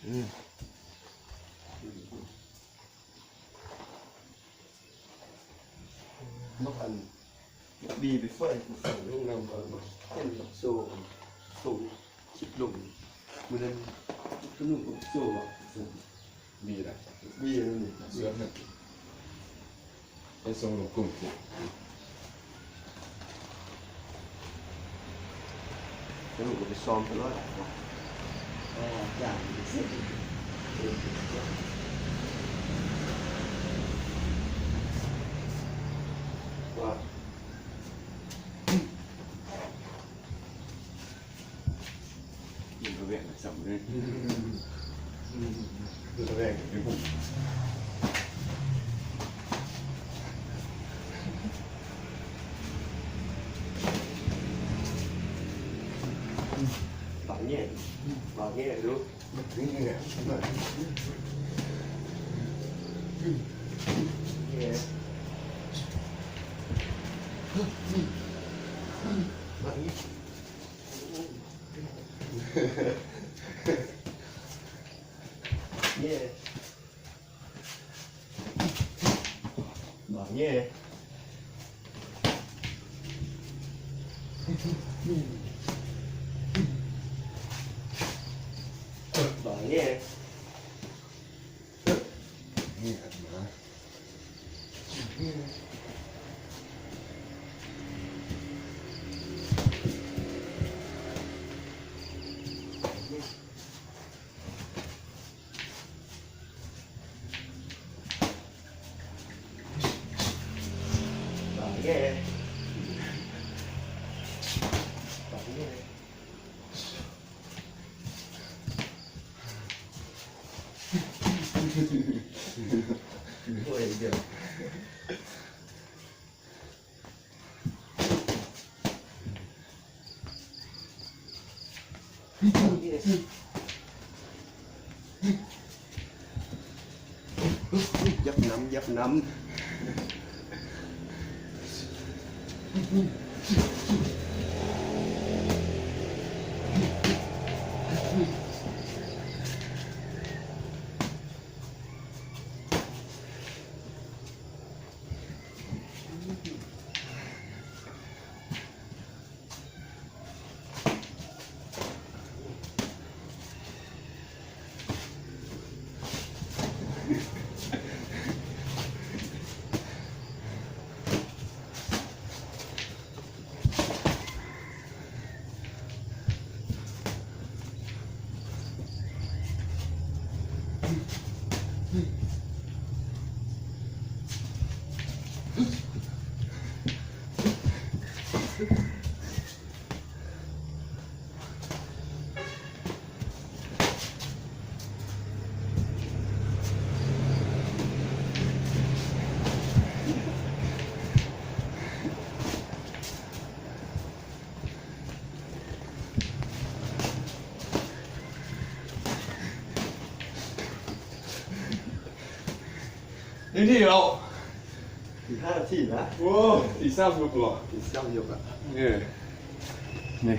นกอันบีไปเฟยฝั่งลูกนำก่อนเห็นโซ่คิดลงมือนั้นก็นุ่งโซ่หรอบีนะบีนั่นนี่เสื้อนั่นไอ้ทรงหลงกลุ่มสิแล้วหนูก็ไปซ้อมไปแล้วอย่างสิว่ายิงกระเวียนสำเร็จดูแสดงเป็นผู้บางแง่รู้นี่ไงแง่บางแง่แง่บางแง่บางแง่นี่อันมาบางแง่บางแง่โอ้ยเดี๋ยวยับน้ำนี่เราอีก5 นาทีนะ โอ้อีซ้ำยุกหรอ อีก3 ยกอ่ะ เนี่ยนี่